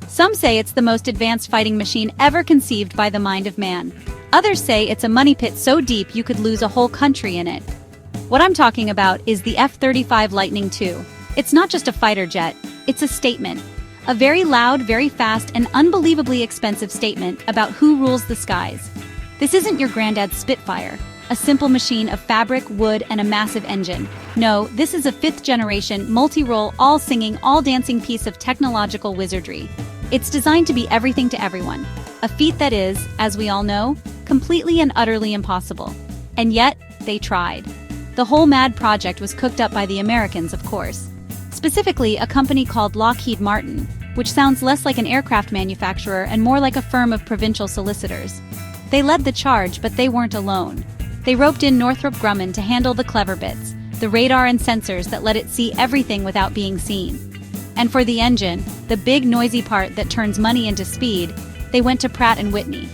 Some say it's the most advanced fighting machine ever conceived by the mind of man. Others say it's a money pit so deep you could lose a whole country in it. What I'm talking about is the F-35 Lightning II. It's not just a fighter jet, it's a statement. A very loud, very fast, and unbelievably expensive statement about who rules the skies. This isn't your granddad's Spitfire, a simple machine of fabric, wood, and a massive engine. No, this is a fifth-generation, multi-role, all-singing, all-dancing piece of technological wizardry. It's designed to be everything to everyone, a feat that is, as we all know, completely and utterly impossible. And yet, they tried. The whole mad project was cooked up by the Americans, of course. Specifically, a company called Lockheed Martin, which sounds less like an aircraft manufacturer and more like a firm of provincial solicitors. They led the charge, but they weren't alone. They roped in Northrop Grumman to handle the clever bits, the radar and sensors that let it see everything without being seen. And for the engine, the big noisy part that turns money into speed, they went to Pratt & Whitney.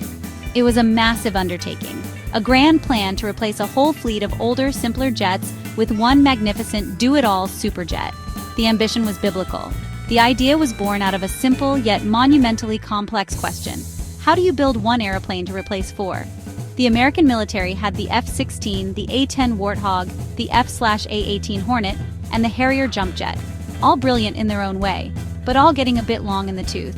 It was a massive undertaking, a grand plan to replace a whole fleet of older, simpler jets with one magnificent do-it-all superjet. The ambition was biblical. The idea was born out of a simple yet monumentally complex question. How do you build one airplane to replace four? The American military had the F-16, the A-10 Warthog, the F/A-18 Hornet, and the Harrier jump jet, all brilliant in their own way, but all getting a bit long in the tooth.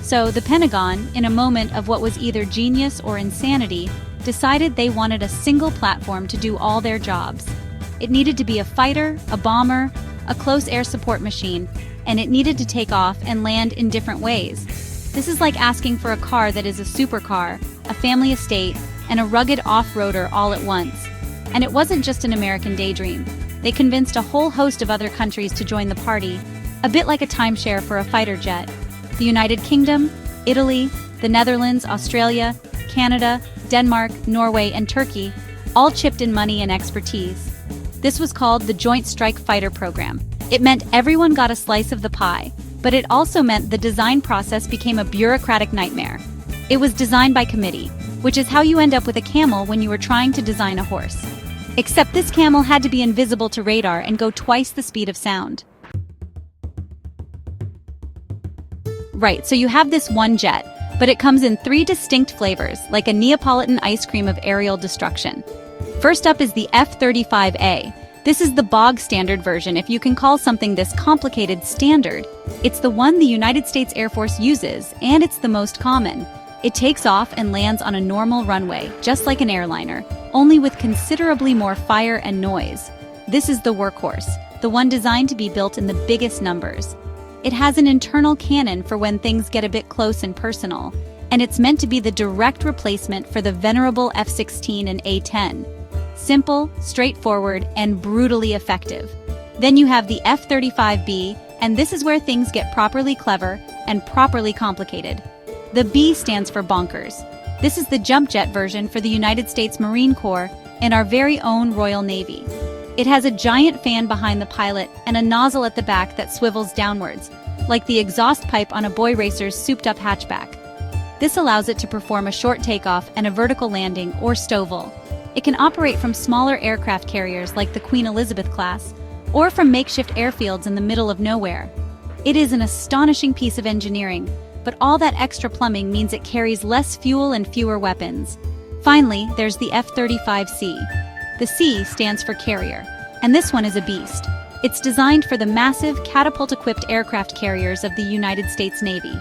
So the Pentagon, in a moment of what was either genius or insanity, decided they wanted a single platform to do all their jobs. It needed to be a fighter, a bomber, a close air support machine, and it needed to take off and land in different ways. This is like asking for a car that is a supercar, a family estate, and a rugged off-roader all at once. And it wasn't just an American daydream. They convinced a whole host of other countries to join the party, a bit like a timeshare for a fighter jet. The United Kingdom, Italy, the Netherlands, Australia, Canada, Denmark, Norway, and Turkey all chipped in money and expertise. This was called the Joint Strike Fighter Program. It meant everyone got a slice of the pie, but it also meant the design process became a bureaucratic nightmare. It was designed by committee, which is how you end up with a camel when you were trying to design a horse. Except this camel had to be invisible to radar and go twice the speed of sound. Right, so you have this one jet, but it comes in 3 distinct flavors, like a Neapolitan ice cream of aerial destruction. First up is the F-35A. This is the bog standard version, if you can call something this complicated standard. It's the one the United States Air Force uses, and it's the most common. It takes off and lands on a normal runway, just like an airliner, only with considerably more fire and noise. This is the workhorse, the one designed to be built in the biggest numbers. It has an internal cannon for when things get a bit close and personal, and it's meant to be the direct replacement for the venerable F-16 and A-10. Simple, straightforward, and brutally effective. Then you have the F-35B, and this is where things get properly clever and properly complicated. The B stands for bonkers. This is the jump jet version for the United States Marine Corps and our very own Royal Navy. It has a giant fan behind the pilot and a nozzle at the back that swivels downwards, like the exhaust pipe on a boy racer's souped-up hatchback. This allows it to perform a short takeoff and a vertical landing, or STOVL. It can operate from smaller aircraft carriers like the Queen Elizabeth class, or from makeshift airfields in the middle of nowhere. It is an astonishing piece of engineering, but all that extra plumbing means it carries less fuel and fewer weapons. Finally, there's the F-35C. The C stands for carrier, and this one is a beast. It's designed for the massive, catapult-equipped aircraft carriers of the United States Navy.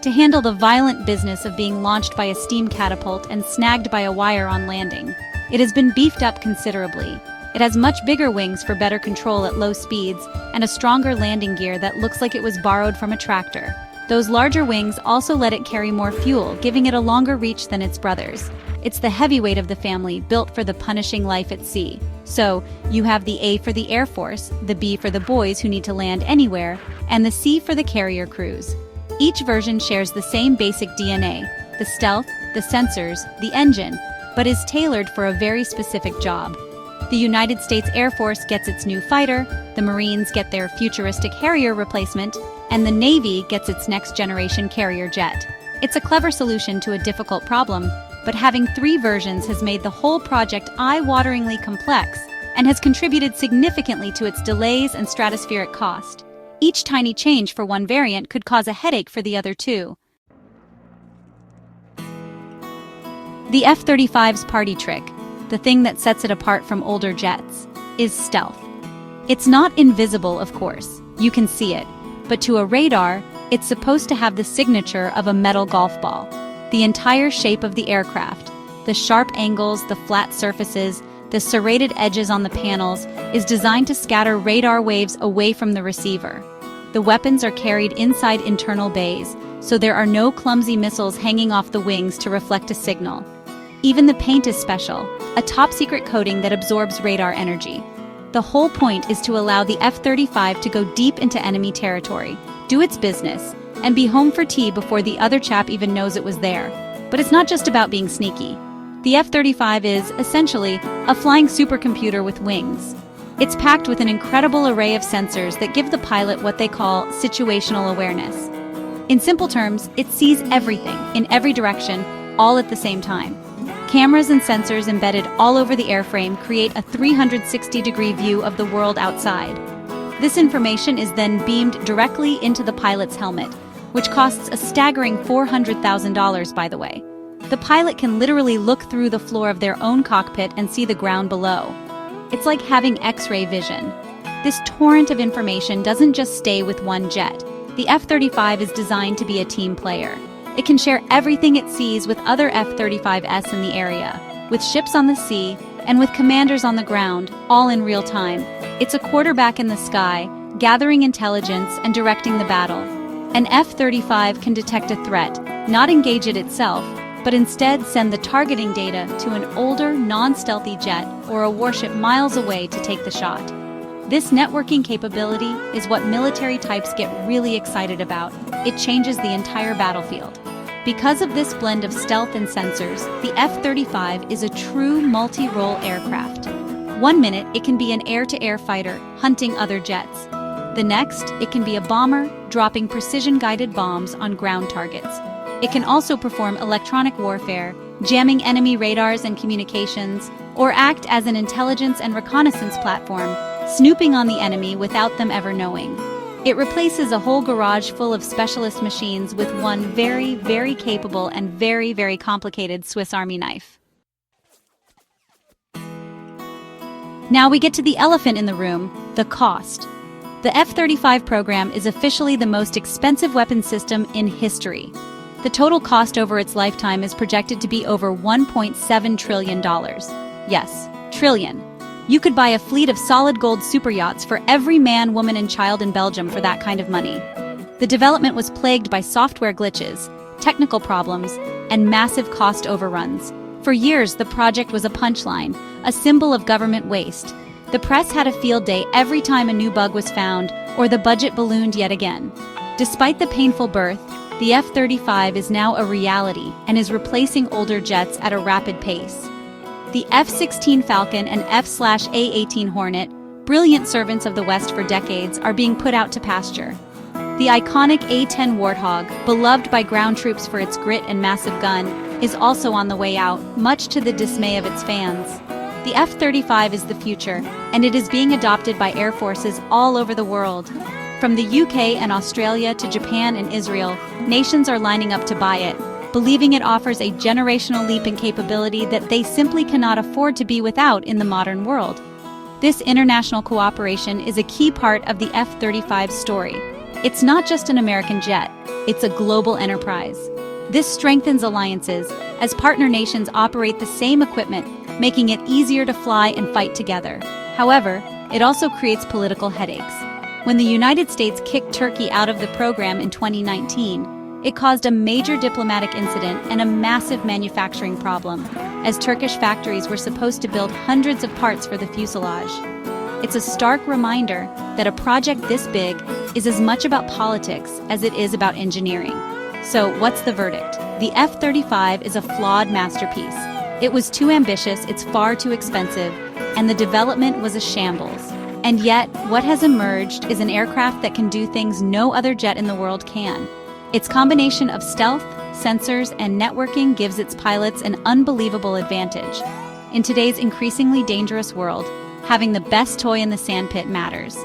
To handle the violent business of being launched by a steam catapult and snagged by a wire on landing. It has been beefed up considerably. It has much bigger wings for better control at low speeds, and a stronger landing gear that looks like it was borrowed from a tractor. Those larger wings also let it carry more fuel, giving it a longer reach than its brothers. It's the heavyweight of the family, built for the punishing life at sea. So, you have the A for the Air Force, the B for the boys who need to land anywhere, and the C for the carrier crews. Each version shares the same basic DNA, the stealth, the sensors, the engine, but is tailored for a very specific job. The United States Air Force gets its new fighter, the Marines get their futuristic Harrier replacement, and the Navy gets its next-generation carrier jet. It's a clever solution to a difficult problem, but having 3 versions has made the whole project eye-wateringly complex and has contributed significantly to its delays and stratospheric cost. Each tiny change for one variant could cause a headache for the other two. The F-35's party trick, the thing that sets it apart from older jets, is stealth. It's not invisible, of course. You can see it. But to a radar, it's supposed to have the signature of a metal golf ball. The entire shape of the aircraft, the sharp angles, the flat surfaces, the serrated edges on the panels, is designed to scatter radar waves away from the receiver. The weapons are carried inside internal bays, so there are no clumsy missiles hanging off the wings to reflect a signal. Even the paint is special, a top-secret coating that absorbs radar energy. The whole point is to allow the F-35 to go deep into enemy territory, do its business, and be home for tea before the other chap even knows it was there. But it's not just about being sneaky. The F-35 is, essentially, a flying supercomputer with wings. It's packed with an incredible array of sensors that give the pilot what they call situational awareness. In simple terms, it sees everything, in every direction, all at the same time. Cameras and sensors embedded all over the airframe create a 360-degree view of the world outside. This information is then beamed directly into the pilot's helmet, which costs a staggering $400,000, by the way. The pilot can literally look through the floor of their own cockpit and see the ground below. It's like having X-ray vision. This torrent of information doesn't just stay with one jet. The F-35 is designed to be a team player. It can share everything it sees with other F-35s in the area, with ships on the sea, and with commanders on the ground, all in real time. It's a quarterback in the sky, gathering intelligence and directing the battle. An F-35 can detect a threat, not engage it itself, but instead send the targeting data to an older, non-stealthy jet or a warship miles away to take the shot. This networking capability is what military types get really excited about. It changes the entire battlefield. Because of this blend of stealth and sensors, the F-35 is a true multi-role aircraft. One minute, it can be an air-to-air fighter, hunting other jets. The next, it can be a bomber, dropping precision-guided bombs on ground targets. It can also perform electronic warfare, jamming enemy radars and communications, or act as an intelligence and reconnaissance platform, snooping on the enemy without them ever knowing. It replaces a whole garage full of specialist machines with one very, very capable and very, very complicated Swiss Army knife. Now we get to the elephant in the room, the cost. The F-35 program is officially the most expensive weapon system in history. The total cost over its lifetime is projected to be over $1.7 trillion. Yes, trillion. You could buy a fleet of solid gold super yachts for every man, woman, and child in Belgium for that kind of money. The development was plagued by software glitches, technical problems, and massive cost overruns. For years, the project was a punchline, a symbol of government waste. The press had a field day every time a new bug was found, or the budget ballooned yet again. Despite the painful birth, the F-35 is now a reality and is replacing older jets at a rapid pace. The F-16 Falcon and F/A-18 Hornet, brilliant servants of the West for decades, are being put out to pasture. The iconic A-10 Warthog, beloved by ground troops for its grit and massive gun, is also on the way out, much to the dismay of its fans. The F-35 is the future, and it is being adopted by air forces all over the world. From the UK and Australia to Japan and Israel, nations are lining up to buy it, believing it offers a generational leap in capability that they simply cannot afford to be without in the modern world. This international cooperation is a key part of the F-35's story. It's not just an American jet, it's a global enterprise. This strengthens alliances, as partner nations operate the same equipment, making it easier to fly and fight together. However, it also creates political headaches. When the United States kicked Turkey out of the program in 2019, it caused a major diplomatic incident and a massive manufacturing problem, as Turkish factories were supposed to build hundreds of parts for the fuselage. It's a stark reminder that a project this big is as much about politics as it is about engineering. So, what's the verdict? The F-35 is a flawed masterpiece. It was too ambitious, it's far too expensive, and the development was a shambles. And yet, what has emerged is an aircraft that can do things no other jet in the world can. Its combination of stealth, sensors, and networking gives its pilots an unbelievable advantage. In today's increasingly dangerous world, having the best toy in the sandpit matters.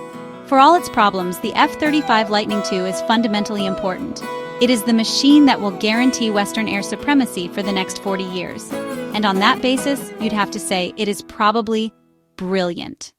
For all its problems, the F-35 Lightning II is fundamentally important. It is the machine that will guarantee Western air supremacy for the next 40 years. And on that basis, you'd have to say it is probably brilliant.